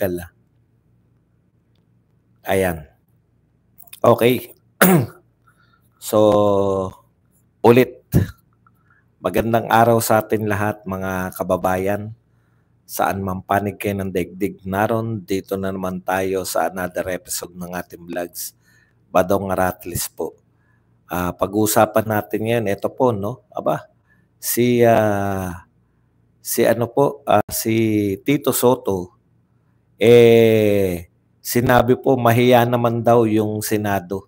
technical. Ayan. Okay. So, ulit. Magandang araw sa atin lahat mga kababayan. Saan man panig kayo ng daigdig naron, dito na naman tayo sa another episode ng ating vlogs. Badong Aratlis po. Pag-uusapan natin yan, ito po, no? Si Tito Soto, sinabi po mahiya naman daw yung Senado.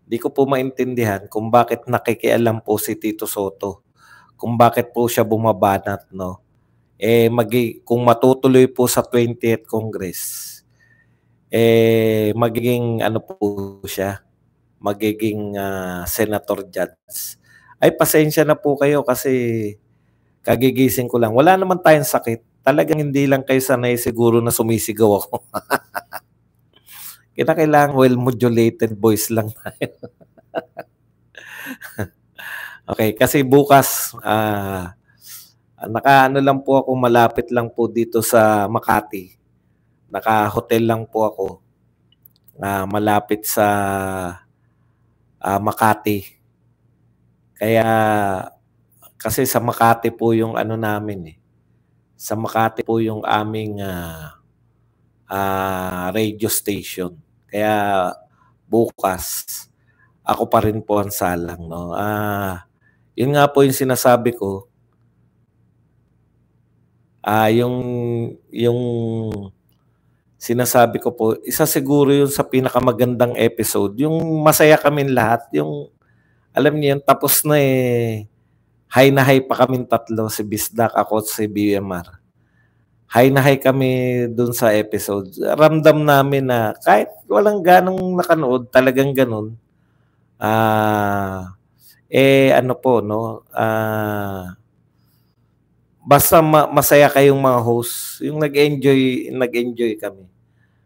Di ko po maintindihan kung bakit nakikialam po si Tito Soto. Kung bakit po siya bumabanat, no? Kung matutuloy po sa 20th Congress, magiging ano po siya, magiging senator judge. Ay, pasensya na po kayo kasi kagigising ko lang. Wala naman tayong sakit. Talagang hindi lang kayo sanay siguro na sumisigaw ako. Kailangan well-modulated voice lang tayo. Okay, kasi bukas, nakaano lang po ako, malapit lang po dito sa Makati. Naka-hotel lang po ako. Malapit sa Makati. Kaya, kasi sa Makati po yung ano namin Sa Makati po yung aming radio station. Kaya bukas, ako pa rin po ang salang. No? Yun nga po yung sinasabi ko. Yung sinasabi ko po, isa siguro yun sa pinakamagandang episode. Yung masaya kaming lahat. Yung, alam niyo yun, tapos na high na high pa kaming tatlo. Si Bisdak, ako at si BMR. High na high kami dun sa episode. Ramdam namin na kahit walang ganong nakanood, talagang ganun. Ano po, no? Basta masaya kayong mga hosts. Yung nag-enjoy kami.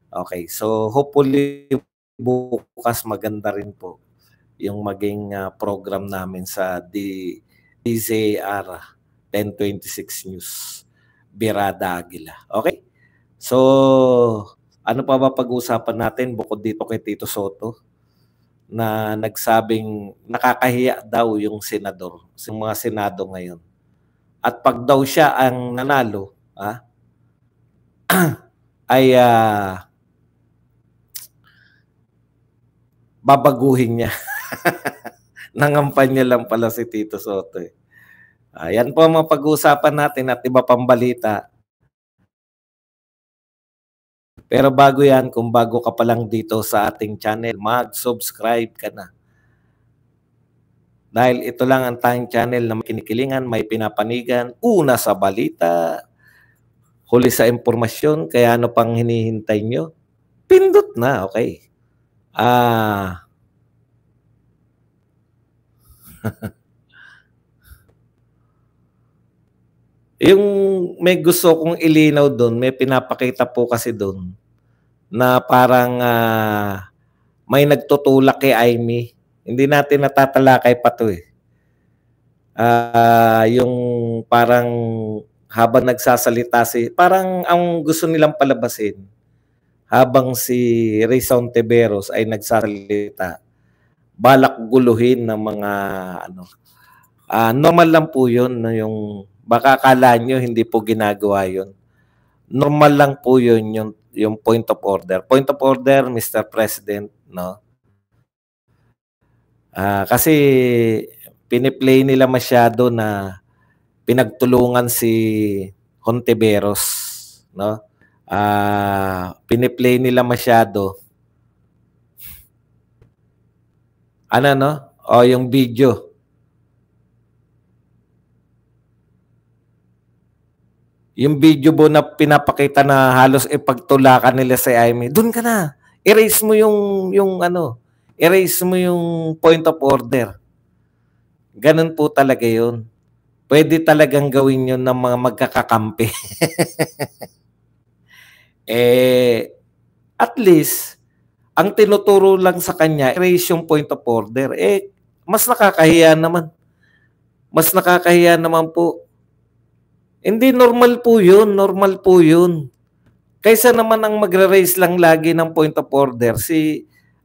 Okay, so hopefully bukas maganda rin po yung maging program namin sa DZR 1026 News. Birada Aguila. Okay? So, ano pa ba pag-uusapan natin bukod dito kay Tito Soto na nagsabing nakakahiya daw yung senador, yung mga senado ngayon. At pag daw siya ang nanalo, ay babaguhin niya. Nangampanya lang pala si Tito Soto. Yan po ang mga pag-uusapan natin at iba pang balita. Pero bago yan, kung bago ka pa lang dito sa ating channel, mag-subscribe ka na. Dahil ito lang ang tayong channel na may kinikilingan, may pinapanigan, una sa balita, huli sa impormasyon, kaya ano pang hinihintay nyo? Pindot na, okay. Yung may gusto kong ilinaw doon, may pinapakita po kasi doon na parang may nagtutulak kay Amy. Hindi natin natatalakay pa to yung parang habang nagsasalita parang ang gusto nilang palabasin habang si Risa Ontiveros ay nagsasalita, balak guluhin ng mga normal lang po yun, yung baka akala nyo hindi po ginagawa yun. Normal lang po yun yung point of order. Point of order, Mr. President, no? Kasi piniplay nila masyado na pinagtulungan si Hontiveros, no? Piniplay nila masyado. Yung video. Yung video po na pinapakita na halos ipagtulakan nila si Amy, doon ka na. Erase mo erase mo yung point of order. Ganun po talaga yun. Pwede talagang gawin yun ng mga magkakakampi. At least, ang tinuturo lang sa kanya, erase yung point of order. Mas nakakahiya naman. Mas nakakahiya naman po. Hindi, normal po yun. Kaysa naman ang magre-raise lang lagi ng point of order,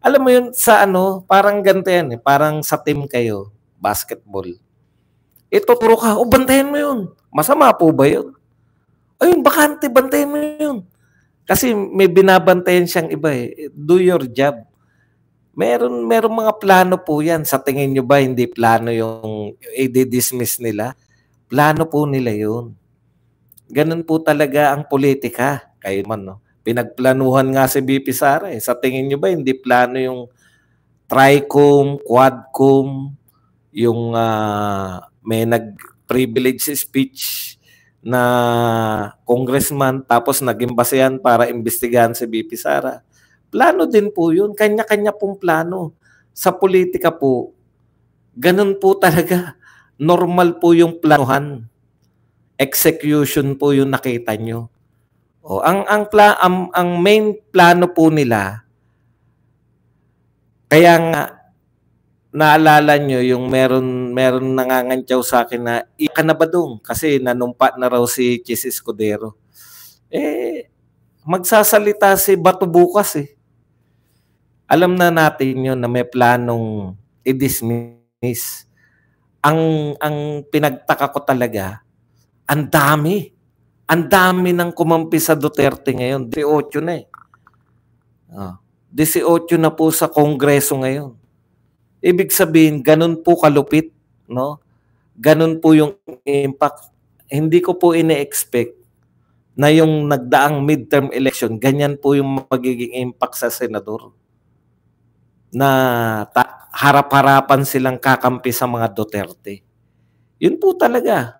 alam mo yun, sa ano, parang ganito yan eh, parang sa team kayo, basketball. Ituturo ka, bantayan mo yun. Masama po ba yun? Ayun, bakante, bantayan mo yun. Kasi may binabantayan siyang iba eh. Do your job. Meron mga plano po yan. Sa tingin nyo ba hindi plano yung i-dismiss nila? Plano po nila yun. Ganun po talaga ang politika. Kayo man, no? Pinagplanuhan nga si VP Sara eh. Sa tingin nyo ba hindi plano yung Tricom, Quadcom, yung may nag-privilege speech na congressman tapos naging basehan para imbestigahan si VP Sara. Plano din po yun. Kanya-kanya pong plano. Sa politika po, ganun po talaga. Normal po yung planuhan. Execution po yung nakita nyo. O, ang main plano po nila, kaya nga, naalala nyo yung meron nangangantyaw sa akin na ikan na ba dong? Kasi nanumpa na raw si Chis Escudero. Magsasalita si Bato bukas eh. Alam na natin yun na may planong i-dismiss. Ang pinagtaka ko talaga, ang dami. Ang dami ng kumampi sa Duterte ngayon. 18 na eh. 18 na po sa Kongreso ngayon. Ibig sabihin, ganun po kalupit, no? Ganun po yung impact. Hindi ko po ine-expect na yung nagdaang midterm election, ganyan po yung magiging impact sa senador. Na harap-harapan silang kakampi sa mga Duterte. Yun po talaga.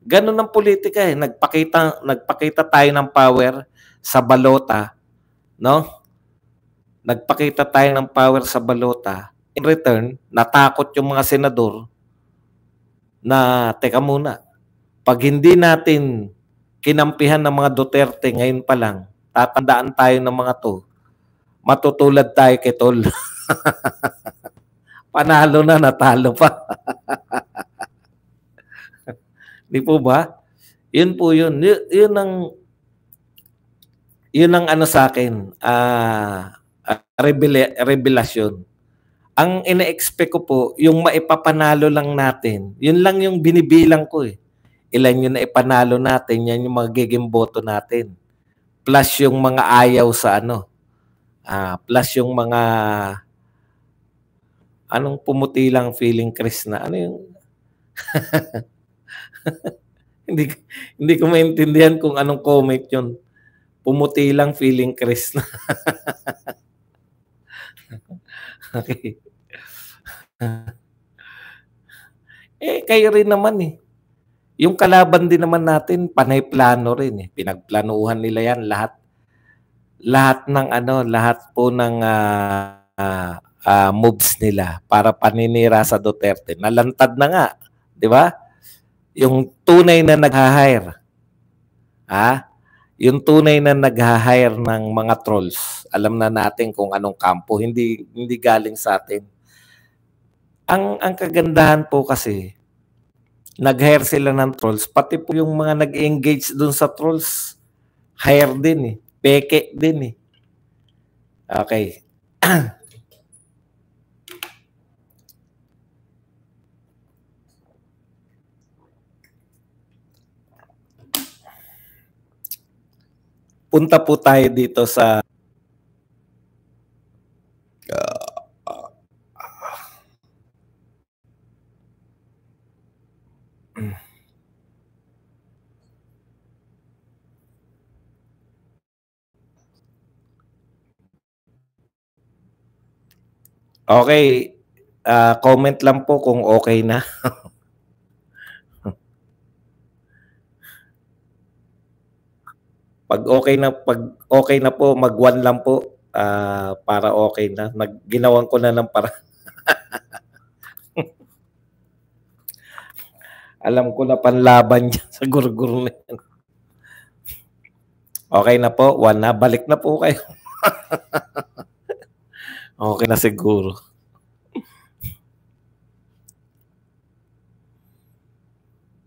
Ganun ang politika eh. Nagpakita tayo ng power sa balota, no? Nagpakita tayo ng power sa balota. In return, natakot yung mga senador na, teka muna, pag hindi natin kinampihan ng mga Duterte ngayon pa lang, tatandaan tayo ng mga to, matutulad tayo kay Tol. Panalo na, natalo pa. Di po ba? Yun po yun. Yun ang ano sa akin, revelasyon. Ang ina-expect ko po, yung maipapanalo lang natin, yun lang yung binibilang ko eh. Ilan yung naipanalo natin, yan yung magiging boto natin. Plus yung mga ayaw sa ano. Plus yung mga anong pumuti lang feeling Chris na ano yung hindi ko maintindihan kung anong comment yun. Pumuti lang feeling Chris na. Okay. Kayo rin naman eh. Yung kalaban din naman natin, panay plano rin eh. Pinagplanuhan nila yan lahat. Lahat ng ano, lahat po ng moves nila para paninira sa Duterte. Nalantad na nga, di ba? Yung tunay na nag-hire. Yung tunay na nag-hire ng mga trolls. Alam na natin kung anong kampo, hindi galing sa atin. Ang kagandahan po kasi, nag-hire sila ng trolls, pati po yung mga nag-engage dun sa trolls, hire din eh. Peke din eh. Okay. Punta po tayo dito sa okay, comment lang po kung okay na. Pag okay na po, mag-1 lang po para okay na. Ginawan ko na ng para. Alam ko na panlaban dyan sa gurgur na yan. Okay na po, 1 na. Balik na po kayo. Okay na siguro.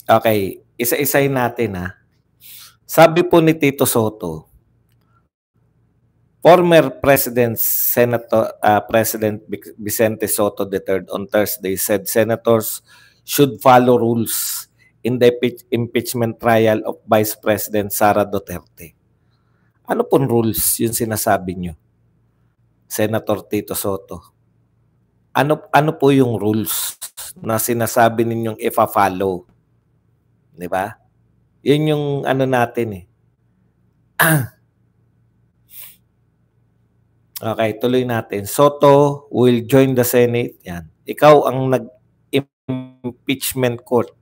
Okay, isa-isay natin ha. Sabi po ni Tito Soto, Former President Vicente Soto III on Thursday said senators should follow rules in the impeachment trial of Vice President Sara Duterte. Ano pong rules yung sinasabi nyo, Senator Tito Soto? Ano po yung rules na sinasabi ninyong ifa-follow? Di ba? Yun yung ano natin eh. Okay, tuloy natin. Soto will join the Senate. Yan. Ikaw ang nag-impeachment court.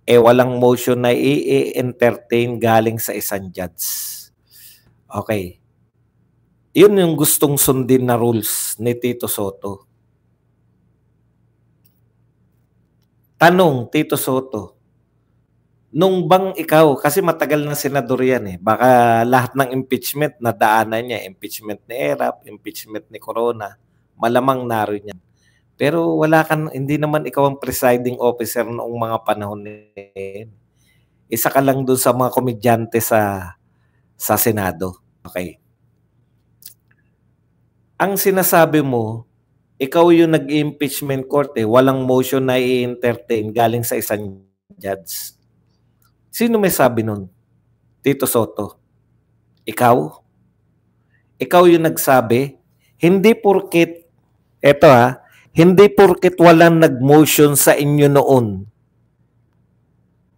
Walang motion na i-entertain galing sa isang judge. Okay. Yun yung gustong sundin na rules ni Tito Soto. Tanong, Tito Soto, nung bang ikaw, kasi matagal na senador yan eh, baka lahat ng impeachment na daanan niya, impeachment ni Erap, impeachment ni Corona, malamang naroon yan. Pero wala kan, hindi naman ikaw ang presiding officer noong mga panahon niya. Isa ka lang doon sa mga komedyante sa Senado. Okay. Ang sinasabi mo, ikaw yung nag-impeachment court eh, walang motion na i-entertain galing sa isang judge. Sino may sabi nun? Tito Soto? Ikaw? Ikaw yung nagsabi? Hindi porket, hindi porket walang nag-motion sa inyo noon,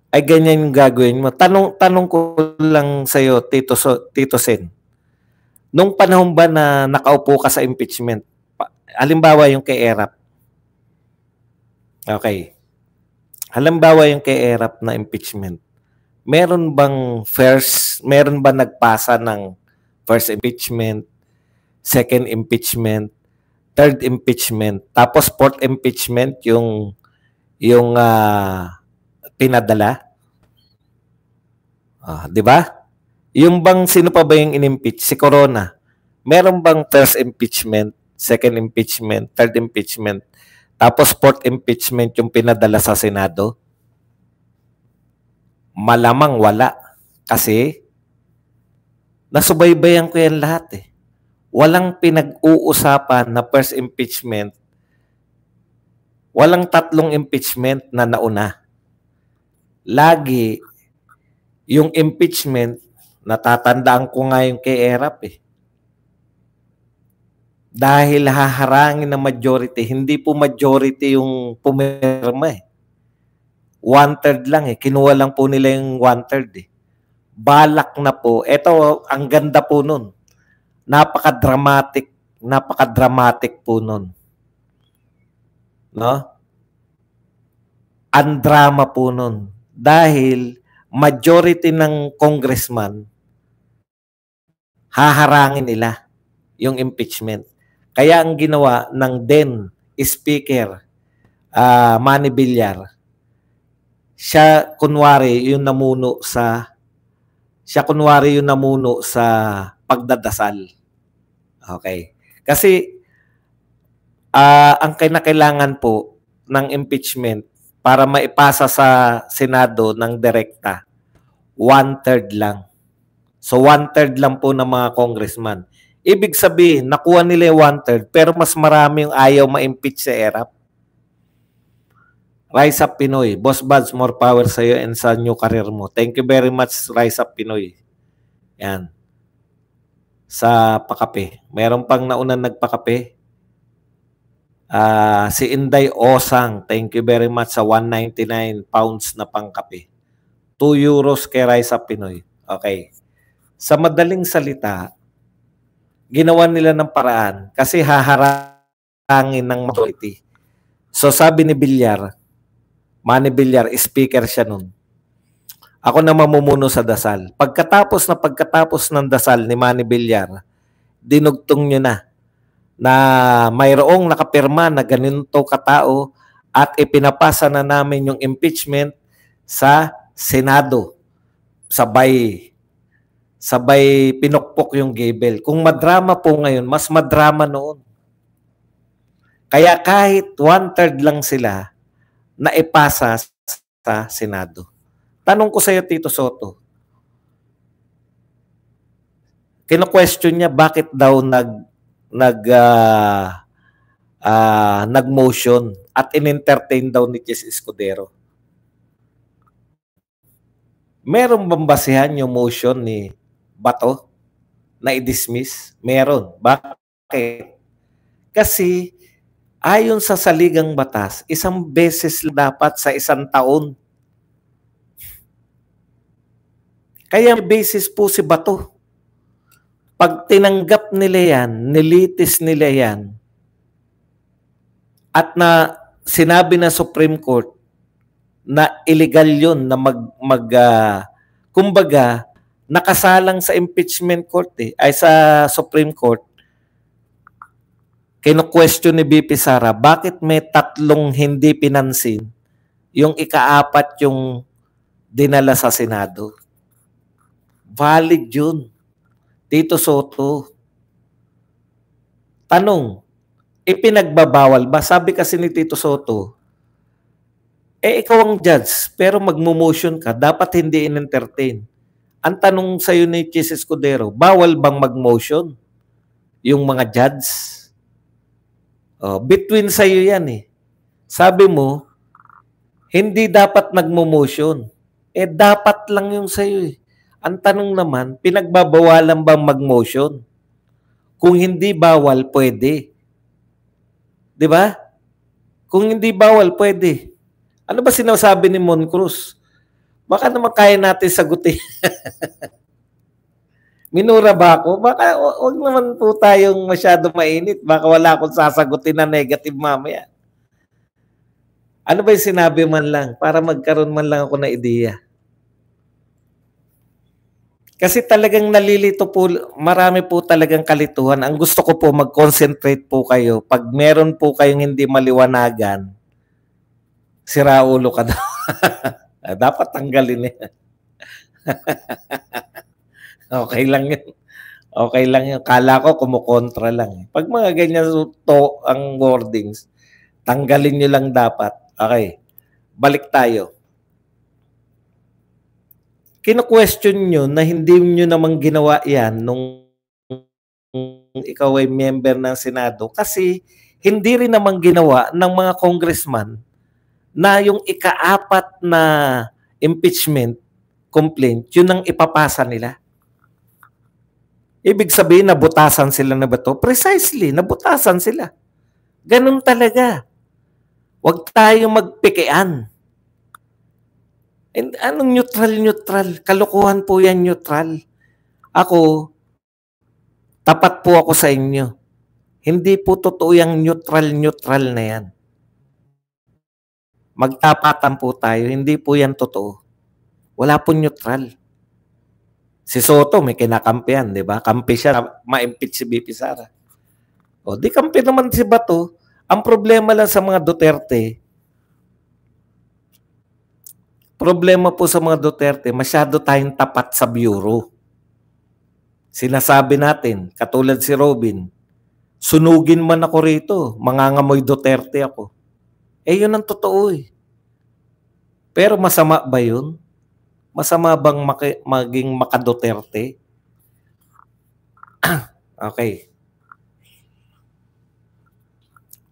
ay ganyan yung gagawin mo. Tanong ko lang sa'yo, Tito Sen. Nung panahon ba na nakaupo ka sa impeachment? Halimbawa yung kay Erap. Okay. Halimbawa yung kay Erap na impeachment. Meron ba nagpasa ng first impeachment, second impeachment, third impeachment, tapos fourth impeachment yung pinadala? Di ba? Yung bang sino pa ba yung in-impeach? Si Corona. Meron bang first impeachment, second impeachment, third impeachment, tapos fourth impeachment yung pinadala sa Senado? Malamang wala. Kasi nasubaybayan ko yan lahat eh. Walang pinag-uusapan na first impeachment. Walang tatlong impeachment na nauna. Lagi yung impeachment, natatandaan ko nga yung kay Erap eh. Dahil haharangin ng majority, hindi po majority yung pumirma eh. 1/3 lang eh. Kinuha lang po nila yung 1/3 eh. Balak na po. Ito, ang ganda po nun. Napaka-dramatic po nun. No? Ang drama po nun. Dahil majority ng congressman, haharangin nila yung impeachment. Kaya ang ginawa ng then Speaker Manny Villar, siya kunwari yung namuno sa pagdadasal. Okay. Kasi ang kinakailangan po ng impeachment para maipasa sa Senado ng direkta, 1/3 lang. So 1/3 lang po ng mga congressman. Ibig sabihin, nakuha nila yung 1/3 pero mas marami yung ayaw ma-impeach sa Erap. Rise Up Pinoy. Boss Buds, more power sa iyo and sa new career mo. Thank you very much, Rise Up Pinoy. Yan. Sa pakape. Meron pang nauna nagpakape. Si Inday Osang. Thank you very much sa 199 pounds na pangkape. 2 euros kay Rise Up Pinoy. Okay. Sa madaling salita, ginawa nila ng paraan kasi haharangin ng majority. So sabi ni Villar, Manny Villar, speaker siya nun. Ako na mamumuno sa dasal. Pagkatapos ng dasal ni Manny Villar, dinugtong nyo na mayroong nakapirma na ganito katao at ipinapasa na namin yung impeachment sa Senado. Sabay pinukpok yung gabel. Kung madrama po ngayon, mas madrama noon. Kaya kahit 1/3 lang sila na ipasa sa Senado. Tanong ko sa iyo, Tito Soto. kino-question niya bakit daw nag-motion at in-entertain daw ni Chis Escudero. Meron bang basehan yung motion ni Bato na i-dismiss? Meron. Bakit? Kasi ayon sa saligang batas, isang beses dapat sa isang taon. Kaya may basis po si Bato. Pag tinanggap nila yan, nilitis nila yan, at na sinabi na Supreme Court na illegal yun na kumbaga, nakasalang sa impeachment court ay sa Supreme Court, kino-question ni BP Sara, bakit may 3 hindi pinansin, yung ika-4 yung dinala sa Senado. Valid yun. Tito Soto. Tanong, ipinagbabawal ba? Sabi kasi ni Tito Soto, ikaw ang judge, pero magmo-motion ka, dapat hindi in-entertain. Ang tanong sa'yo ni Chis Escudero, bawal bang mag-motion? Yung mga judge? Between sa'yo yan eh. Sabi mo, hindi dapat nagmo-motion. Dapat lang yung sa'yo eh. Ang tanong naman, pinagbabawalan bang mag-motion? Kung hindi bawal, pwede. Di ba? Kung hindi bawal, pwede. Ano ba sinasabi ni Mon Cruz? Baka naman kaya natin sagutin. Minura ba ako? Baka huwag naman po tayong masyado mainit. Baka wala akong sasagutin na negative mamaya. Ano ba yung sinabi man lang? Para magkaroon man lang ako na ideya. Kasi talagang nalilito po, marami po talagang kalituhan. Ang gusto ko po mag-concentrate po kayo. Pag meron po kayong hindi maliwanagan, sira ulo ka daw. Dapat tanggalin niya. Okay lang yun. Okay lang yun. Kala ko kumukontra lang. Pag mga ganyan to ang wordings, tanggalin nyo lang dapat. Okay. Balik tayo. Kino-question nyo na hindi nyo namang ginawa yan nung ikaw ay member ng Senado kasi hindi rin namang ginawa ng mga congressman na yung ika-4 na impeachment complaint, yun ang ipapasa nila. Ibig sabihin, nabutasan sila na ba ito? Precisely, nabutasan sila. Ganun talaga. Huwag tayong magpikian. And anong neutral? Kalokohan po yan, neutral. Ako, tapat po ako sa inyo. Hindi po totoo yung neutral na yan. Magtapatan po tayo. Hindi po yan totoo. Wala po neutral. Si Soto may kinakampihan, di ba? Kampi siya, ma-impeach si BP Sara. O, di kampi naman si Bato. Ang problema lang sa mga Duterte, masyado tayong tapat sa bureau. Sinasabi natin, katulad si Robin, sunugin man ako rito, mangangamoy Duterte ako. Yun ang totoo eh. Pero masama ba yun? Masama bang maging maka-Duterte? Okay.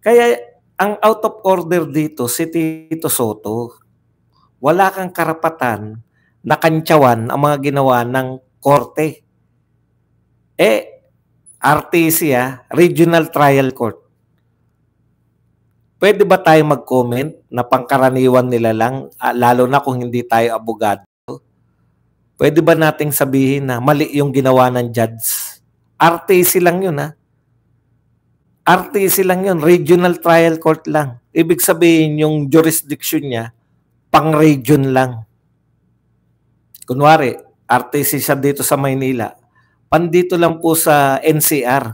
Kaya ang out of order dito, si Tito Soto, wala kang karapatan na kantsawan ang mga ginawa ng korte. RTC, Regional Trial Court. Pwede ba tayo mag-comment na pangkaraniwan nila lang, lalo na kung hindi tayo abogado? Pwede ba nating sabihin na mali yung ginawa ng judge? RTC lang yun, ha? RTC lang yun, Regional Trial Court lang. Ibig sabihin yung jurisdiction niya, pang-region lang. Kunwari, RTC siya dito sa Maynila. Pandito lang po sa NCR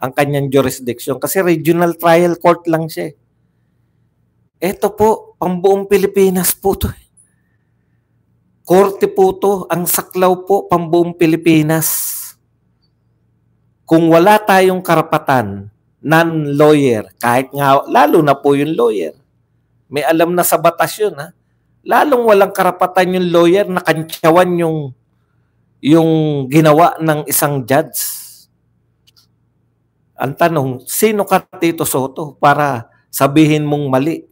ang kanyang jurisdiction kasi Regional Trial Court lang siya. Ito po, pambuong Pilipinas po to. Korte po to, ang saklaw po, pambuong Pilipinas. Kung wala tayong karapatan, non-lawyer, kahit nga, lalo na po yung lawyer, may alam na sa batas yun, ha? Lalong walang karapatan yung lawyer na kantsawan yung yung ginawa ng isang judge. Ang tanong, sino ka, Tito Soto, para sabihin mong mali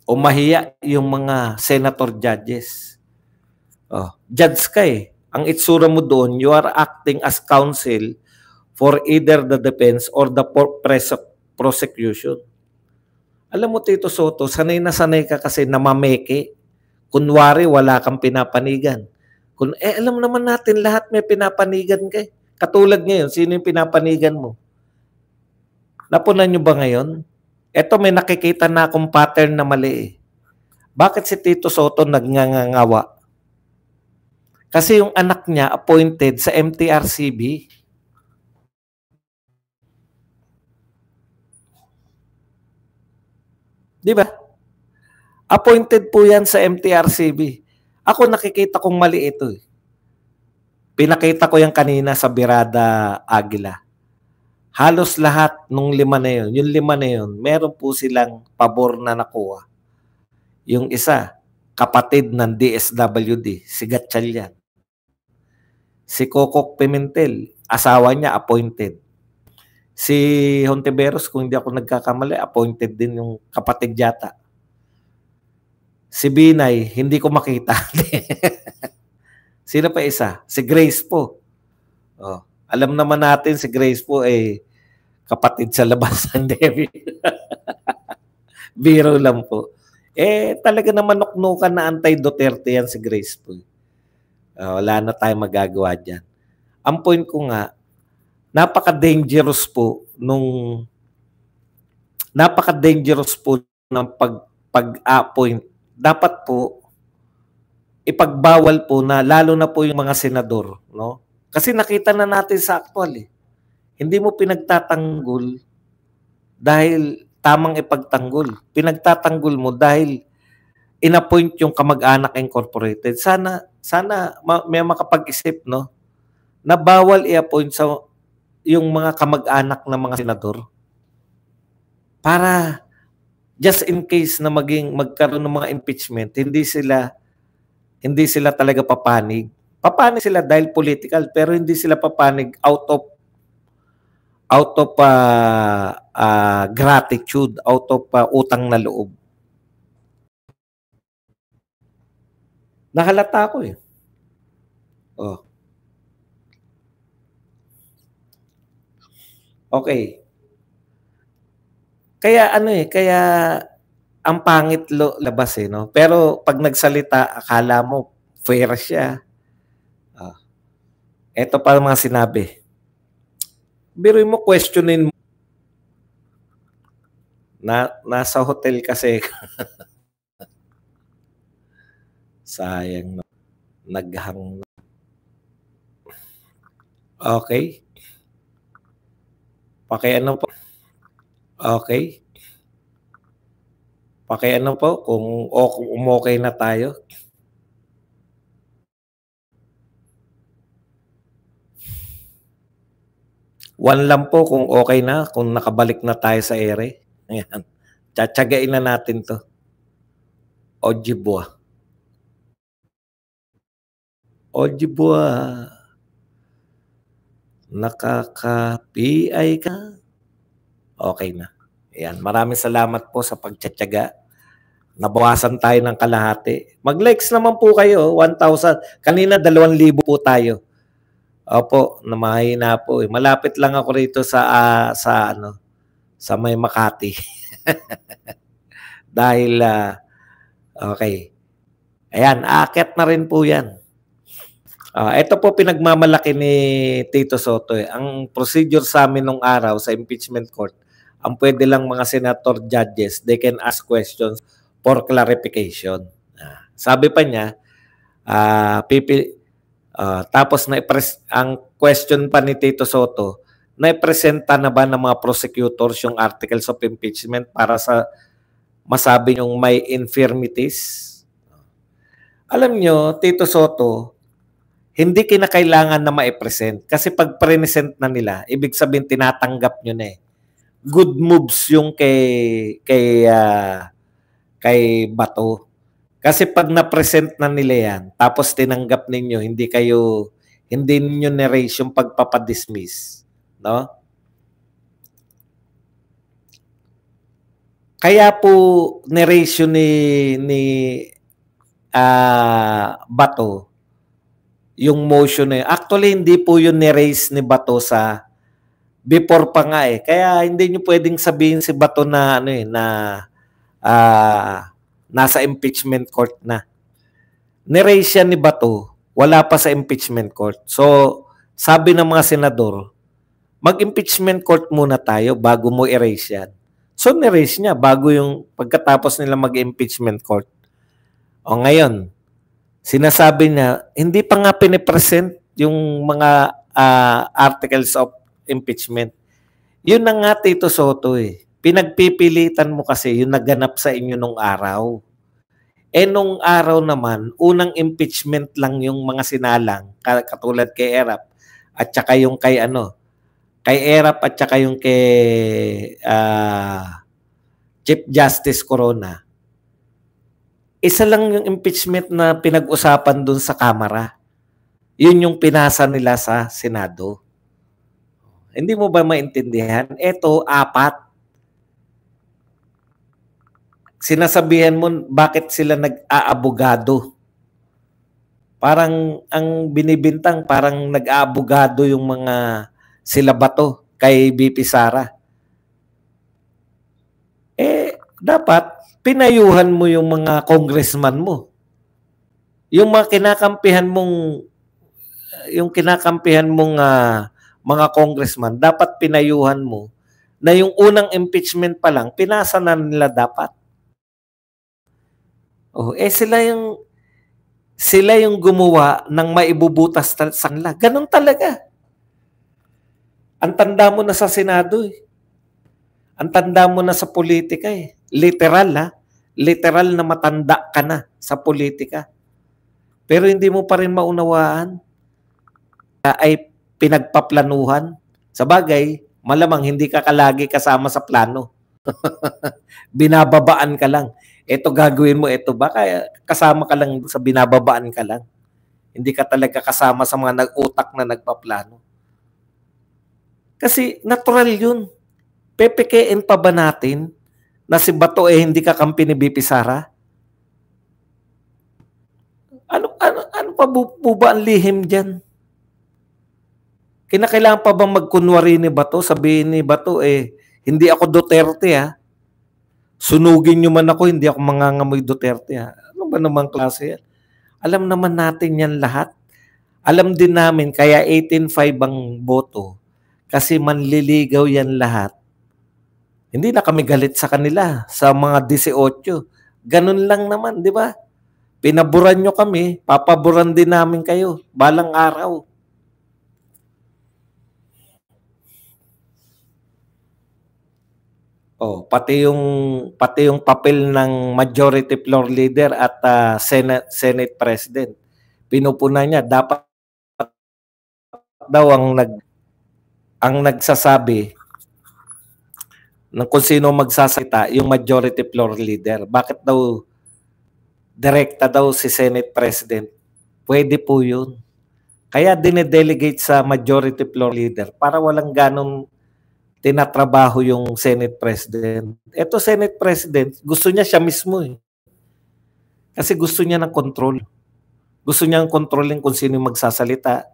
o mahiya yung mga senator judges? Judge ka eh. Ang itsura mo doon, you are acting as counsel for either the defense or the prosecution. Alam mo, Tito Soto, sanay na sanay ka kasi namameke. Kunwari, wala kang pinapanigan. Alam naman natin lahat may pinapanigan ka. Katulad ngayon, sino yung pinapanigan mo? Napunan nyo ba ngayon? Eto, may nakikita na akong pattern na mali eh. Bakit si Tito Soto nagngangawa? Kasi yung anak niya appointed sa MTRCB. Di ba? Appointed po yan sa MTRCB. Ako nakikita kong mali ito eh. Pinakita ko yan kanina sa Birada Aguila. Halos lahat nung 5 na yun, yung 5 na yun, meron po silang pabor na nakuha. Yung isa, kapatid ng DSWD, si Gatchalian. Si Kokok Pimentel, asawa niya appointed. Si Hontiveros, kung hindi ako nagkakamali, appointed din yung kapatid yata. Si Binay, hindi ko makita. Sino pa isa? Si Grace po. Alam naman natin si Grace po ay kapatid sa labas ng Debbie. Biro lang po. Talaga naman nuknukan na anti-Duterte yan si Grace po. Wala na tayong magagawa dyan. Ang point ko nga, napaka-dangerous po ng pag-appoint. Dapat po ipagbawal po na lalo na po yung mga senador, no? Kasi nakita na natin sa actual eh. Hindi mo pinagtatanggol dahil tamang ipagtanggol. Pinagtatanggol mo dahil inappoint yung kamag-anak incorporated. Sana may makapag-isip, no? Na bawal i-appoint sa yung mga kamag-anak ng mga senador para just in case na magkaroon ng mga impeachment, hindi sila talaga papanig. Papanig sila dahil political, pero hindi sila papanig out of gratitude, out of utang na loob. Nahalata ko eh. Okay. Kaya ang pangit labas eh, no? Pero pag nagsalita, akala mo fair siya. Ito pa mga sinabi. Biruin mo, questionin mo. Nasa hotel kasi. Sayang. Naghang. Okay. Pakiano po. Okay. Pakiano po kung okay na tayo. One lang po kung okay na, kung nakabalik na tayo sa ere. Ayan. Tsatsagain na natin to. Ojibwa. Nakaka-PI ka. Okay na. Ayan. Maraming salamat po sa pagtsatsaga. Nabawasan tayo ng kalahati. Mag-likes naman po kayo. 1,000. Kanina 2,000 po tayo. Opo, namahina po eh. Malapit lang ako rito sa may Makati. Dahil okay. Ayan, aakyat na rin po 'yan. Ito po pinagmamalaki ni Tito Soto eh. Ang procedure sa amin nung araw sa impeachment court, ang pwede lang mga senator judges, they can ask questions for clarification. Sabi pa niya, tapos ang question pa ni Tito Soto, naipresenta na ba ng mga prosecutors yung articles of impeachment para sa masabi yung may infirmities? Alam nyo, Tito Soto, hindi kinakailangan na maipresent. Kasi pag present na nila, ibig sabihin tinatanggap nyo na eh. Good moves yung kay Bato. Kasi pag na-present na nila yan, tapos tinanggap ninyo, hindi ninyo ni-raise yung pagpapadismiss. No? Kaya po ni-raise yun ni Bato, yung motion na yun. Actually, hindi po yun ni-raise ni Bato sa before pa nga eh. Kaya hindi nyo pwedeng sabihin si Bato na nasa impeachment court na. Ni-raise yan ni Bato, wala pa sa impeachment court. So, sabi ng mga senador, mag-impeachment court muna tayo bago mo i-raise yan. So, ni-raise niya bago yung pagkatapos nila mag-impeachment court. O ngayon, sinasabi niya, hindi pa nga pinipresent yung mga articles of impeachment. Yun na nga, Tito Soto eh. Pinagpipilitan mo kasi yung naganap sa inyo nung araw. Nung araw naman, unang impeachment lang yung mga sinalang, katulad kay Erap, at saka yung kay Erap at saka yung kay Chief Justice Corona. Isa lang yung impeachment na pinag-usapan dun sa Kamara. Yun yung pinasa nila sa Senado. Hindi mo ba maintindihan? Ito, 4. Sinasabihan mo bakit sila nag-aabogado. Parang ang binibintang, parang nag-aabogado yung mga sila Bato kay BP Sara. Dapat pinayuhan mo yung mga congressman mo. Yung mga kinakampihan mong mga congressman, dapat pinayuhan mo na yung unang impeachment pa lang, pinasa na nila dapat. Sila yung gumawa ng maibubutas sa kanila. Ganun talaga. Ang tanda mo na sa Senado eh. Ang tanda mo na sa politika eh. Literal Literal na matanda ka na sa politika. Pero hindi mo pa rin maunawaan. Ay pinagpaplanuhan. Sa bagay, malamang hindi ka kalagi kasama sa plano. Binababaan ka lang. Ito gagawin mo, ito baka kasama ka lang sa binababaan ka lang. Hindi ka talaga kasama sa mga nag-utak na nagpaplano. Kasi natural yun. Pepekein pa ba natin na si Bato hindi kakampi ni BP Sara? Ano pa ba ang lihim dyan? Kinakailangan pa bang magkunwari ni Bato? Sabihin ni Bato, hindi ako Duterte Sunugin nyo man ako, hindi ako mangangamoy Duterte Ano ba namang klase yan? Alam naman natin yan lahat. Alam din namin, kaya 18-5 ang boto. Kasi manliligaw yan lahat. Hindi na kami galit sa kanila, sa mga 18. Ganun lang naman, di ba? Pinaburan nyo kami, papaburan din namin kayo, balang araw. Pati yung papel ng majority floor leader at Senate President. Pinupuna niya dapat daw ang nagsasabi ng kung sino magsasalita yung majority floor leader. Bakit daw direkta daw si Senate President? Pwede po yun. Kaya dinedelegate sa majority floor leader para walang ganong tinatrabaho yung Senate President. Ito Senate President, gusto niya siya mismo Kasi gusto niya ng control. Gusto niya kontrolin kung sino yung magsasalita.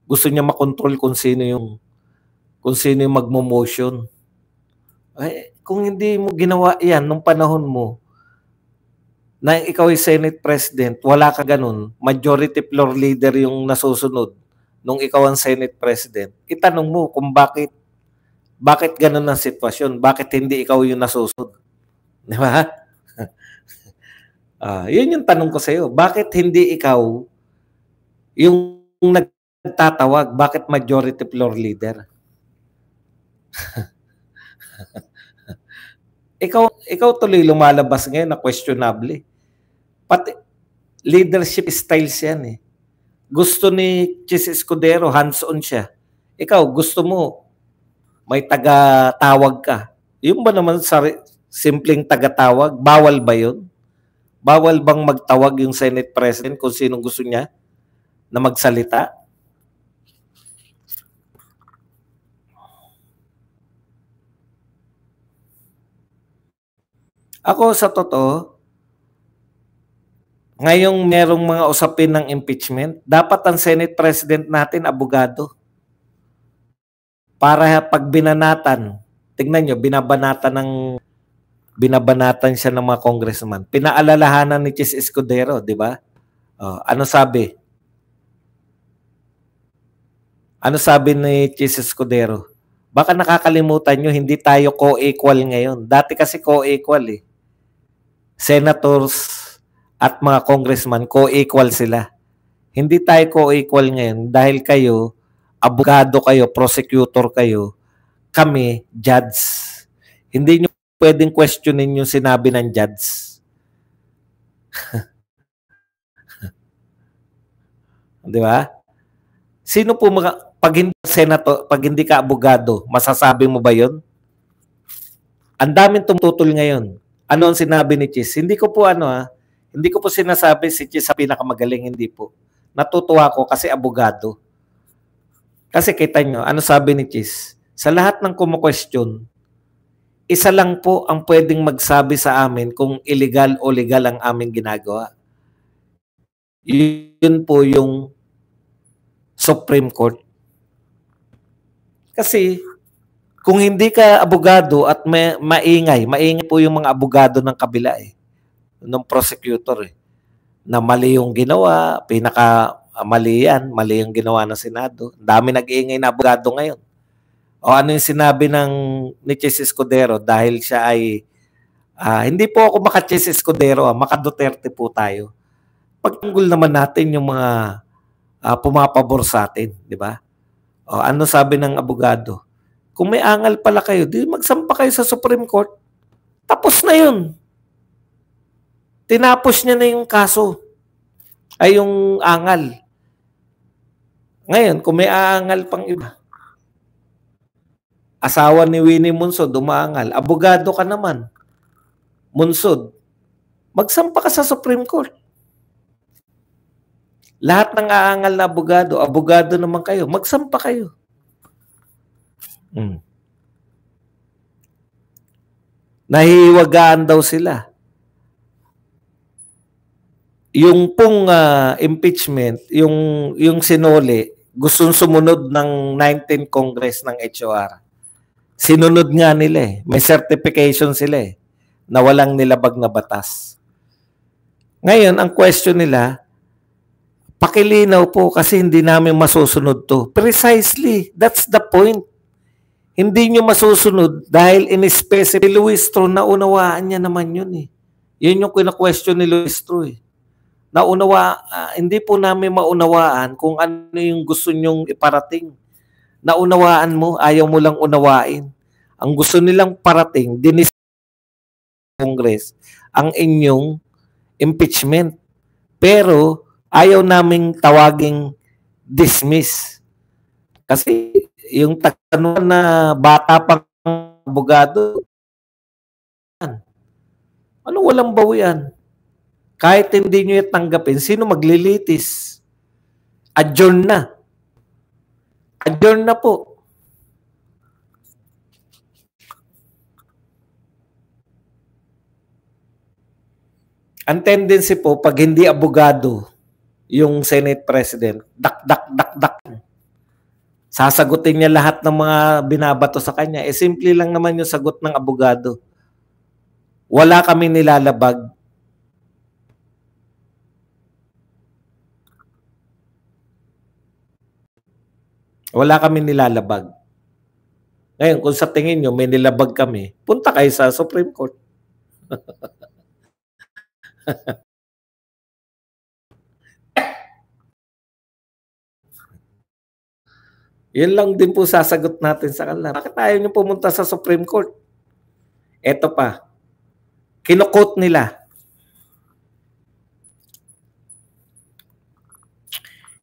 Gusto niya makontrol kung sino yung magmo-motion. Kung hindi mo ginawa yan nung panahon mo, na ikaw ay Senate President, wala ka ganun, majority floor leader yung nasusunod nung ikaw ang Senate President, itanong mo kung bakit ganun ang sitwasyon? Bakit hindi ikaw yung nasusunod? Di ba? Yun yung tanong ko sa iyo. Bakit hindi ikaw yung nagtatawag? Bakit majority floor leader? ikaw tuloy lumalabas ngayon na questionable. Pati leadership styles yan Gusto ni Chis Escudero, hands-on siya. Ikaw, gusto mo may taga-tawag ka. Yung ba naman sa simpleng taga-tawag, bawal ba yun? Bawal bang magtawag yung Senate President kung sinong gusto niya na magsalita? Ako sa totoo, ngayong merong mga usapin ng impeachment, dapat ang Senate President natin abogado. Para pag binanatan, tingnan nyo, binabanatan siya ng mga congressman. Pinaalalahanan ni Chis Escudero, di ba? Ano sabi? Ano sabi ni Chis Escudero? Baka nakakalimutan nyo, hindi tayo co-equal ngayon. Dati kasi co-equal eh. Senators at mga congressman, co-equal sila. Hindi tayo co-equal ngayon dahil kayo, abogado kayo, prosecutor kayo, kami, judge. Hindi nyo pwedeng questionin yung sinabi ng judge. Di ba? Sino po pag hindi senator, pag hindi ka abogado, masasabi mo ba yun? Ang daming tumututol ngayon. Ano ang sinabi ni Chis? Hindi ko po hindi ko po sinasabi si Chis sa pinakamagaling, hindi po. Natutuwa ko kasi abogado. Kasi kita nyo, ano sabi ni Chis? Sa lahat ng kumu-question, isa lang po ang pwedeng magsabi sa amin kung illegal o legal ang aming ginagawa. Yun po yung Supreme Court. Kasi kung hindi ka abogado at maingay po yung mga abogado ng kabila ng prosecutor na mali yung ginawa, mali yung ginawa ng Senado. Dami nag-iingay na abogado ngayon. O ano yung sinabi ni Chis Escudero dahil siya ay hindi po ako maka-Chis Escudero, maka-Duterte po tayo. Pagtanggol naman natin yung mga pumapabor sa atin, di ba? O ano sabi ng abogado? Kung may angal pala kayo, di magsampa kayo sa Supreme Court. Tapos na yun. Tinapos niya na yung kaso. Ay yung angal. Ngayon, kung may aangal pang iba, asawa ni Winnie Munsod, umaangal. Abogado ka naman. Munsod, magsampa ka sa Supreme Court. Lahat ng aangal na abogado naman kayo, magsampa kayo. Nahihiwagaan daw sila. Yung pong impeachment, yung sinuli, gustong sumunod ng 19th Congress ng HOR. Sinunod nga nila May certification sila na walang nilabag na batas. Ngayon, ang question nila, pakilinaw po kasi hindi namin masusunod to. Precisely, that's the point. Hindi nyo masusunod dahil in-specify ni Luis Tro, naunawaan niya naman yun Yun yung kina-question ni Luis Tro hindi po namin maunawaan kung ano yung gusto nyong iparating. Naunawaan mo, ayaw mo lang unawain. Ang gusto nilang parating, dinis Congress, ang inyong impeachment. Pero ayaw naming tawaging dismiss. Kasi yung tanong na bata pang abogado, ano walang bawi yan? Kahit hindi nyo tanggapin, sino maglilitis? Adjourn na. Adjourn na po. Ang tendency po, pag hindi abogado, yung Senate President, dak. Sasagutin niya lahat ng mga binabato sa kanya. Simple lang naman yung sagot ng abogado. Wala kami nilalabag. Wala kami nilalabag. Ngayon, kung sa tingin nyo may nilabag kami, punta kayo sa Supreme Court. Yun lang din po sasagot natin sa kanila. Bakit ayaw nyo pumunta sa Supreme Court? Eto pa. Kinukot nila.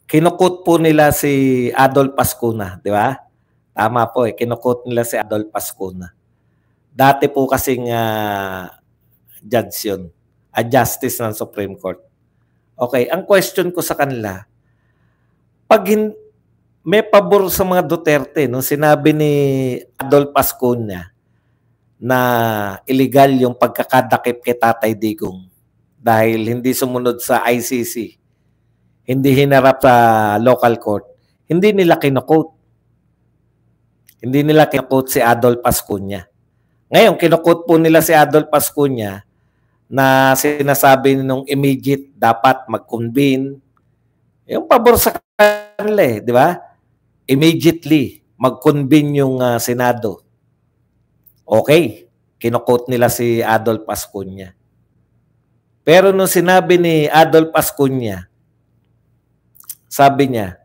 Kinukot po nila si Adolf Pascuna, di ba? Tama po kinukot nila si Adolf Pascuna. Dati po kasing judge yun. a justice ng Supreme Court. Okay, ang question ko sa kanila, pag may pabor sa mga Duterte, nung sinabi ni Adolf Ascuña na illegal yung pagkakadakip kay Tatay Digong dahil hindi sumunod sa ICC, hindi hinarap sa local court, hindi nila kinukot. Hindi nila kinukot si Adolf Ascuña. Ngayon, kinukot po nila si Adolf Ascuña na sinasabi nung immediate dapat mag-convene. Yung pabor sa kanila di ba? Immediately, mag-convene yung Senado. Okay, kinukot nila si Adolf Ascuña. Pero nung sinabi ni Adolf Ascuña, sabi niya,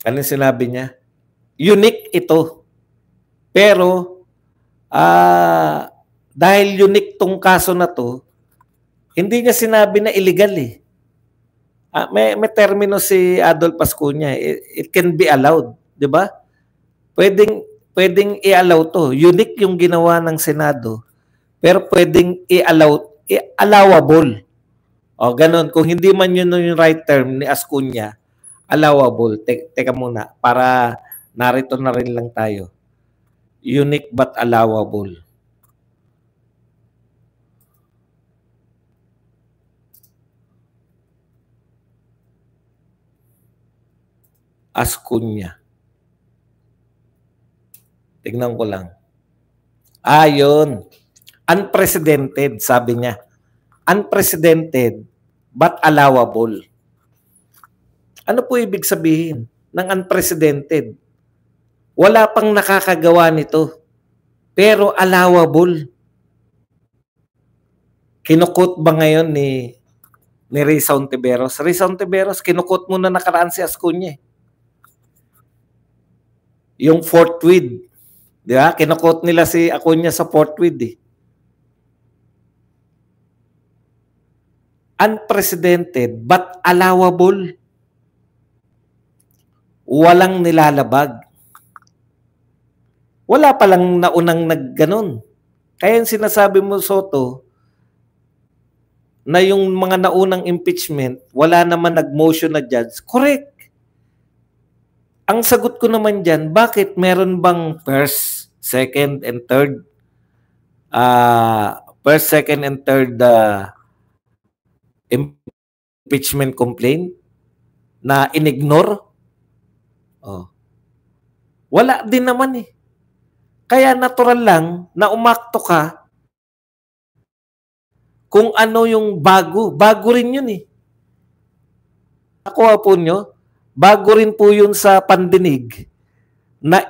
ano sinabi niya? Unique ito. Pero, dahil unique tong kaso na to, hindi niya sinabi na illegal eh. May termino si Adolf Ascuña. It can be allowed, di ba? Pwedeng i-allow to. Unique yung ginawa ng Senado. Pero pwedeng allowable. O ganun. Kung hindi man yun yung right term ni Ascuña, allowable. Teka muna. Para narito na rin lang tayo. Unique but allowable. Ascuña. Tignan ko lang. Yun. Unprecedented, sabi niya. Unprecedented but allowable. Ano po ibig sabihin ng unprecedented? Wala pang nakakagawa nito. Pero allowable. Kinukot ba ngayon ni Risa Hontiveros? Risa Hontiveros, kinukot muna nakaraan si Ascuña. Yung forthwith. Di ba? Kinukot nila si Acuña sa forthwith eh. Unprecedented but allowable. Walang nilalabag. Wala palang naunang nagganon. Kaya yung sinasabi mo, Soto, na yung mga naunang impeachment, wala naman nag-motion na judge. Correct. Ang sagot ko naman dyan, bakit meron bang first, second, and third? First, second, and third impeachment complaint na inignore? Wala din naman eh. Kaya natural lang na umakto ka kung ano yung bago. Bago rin yun eh. Nakuha po nyo? Bago rin po yun sa pandinig na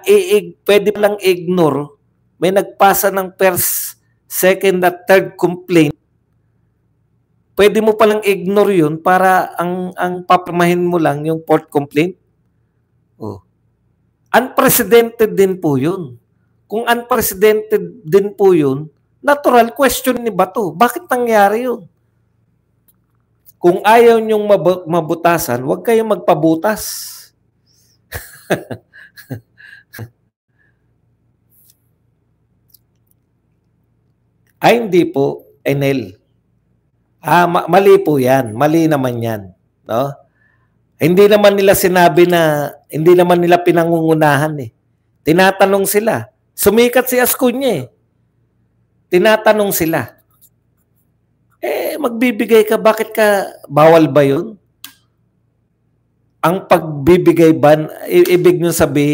pwede lang ignore. May nagpasa ng first, second at third complaint. Pwede mo palang ignore yun para ang papirmahin mo lang yung fourth complaint. Unprecedented din po yun. Kung unprecedented din po yun, natural question ni Bato. Bakit nangyari yun? Kung ayaw niyong mabutasan, huwag kayong magpabutas. Hindi po, Enel. Mali po yan. Mali naman yan. No? Hindi naman nila sinabi na, hindi naman nila pinangungunahan eh. Tinatanong sila. Sumikat si Ascuña eh. Tinatanong sila. Magbibigay ka, bakit ka, bawal ba yun? Ang pagbibigay ba, ibig nyo sabihin,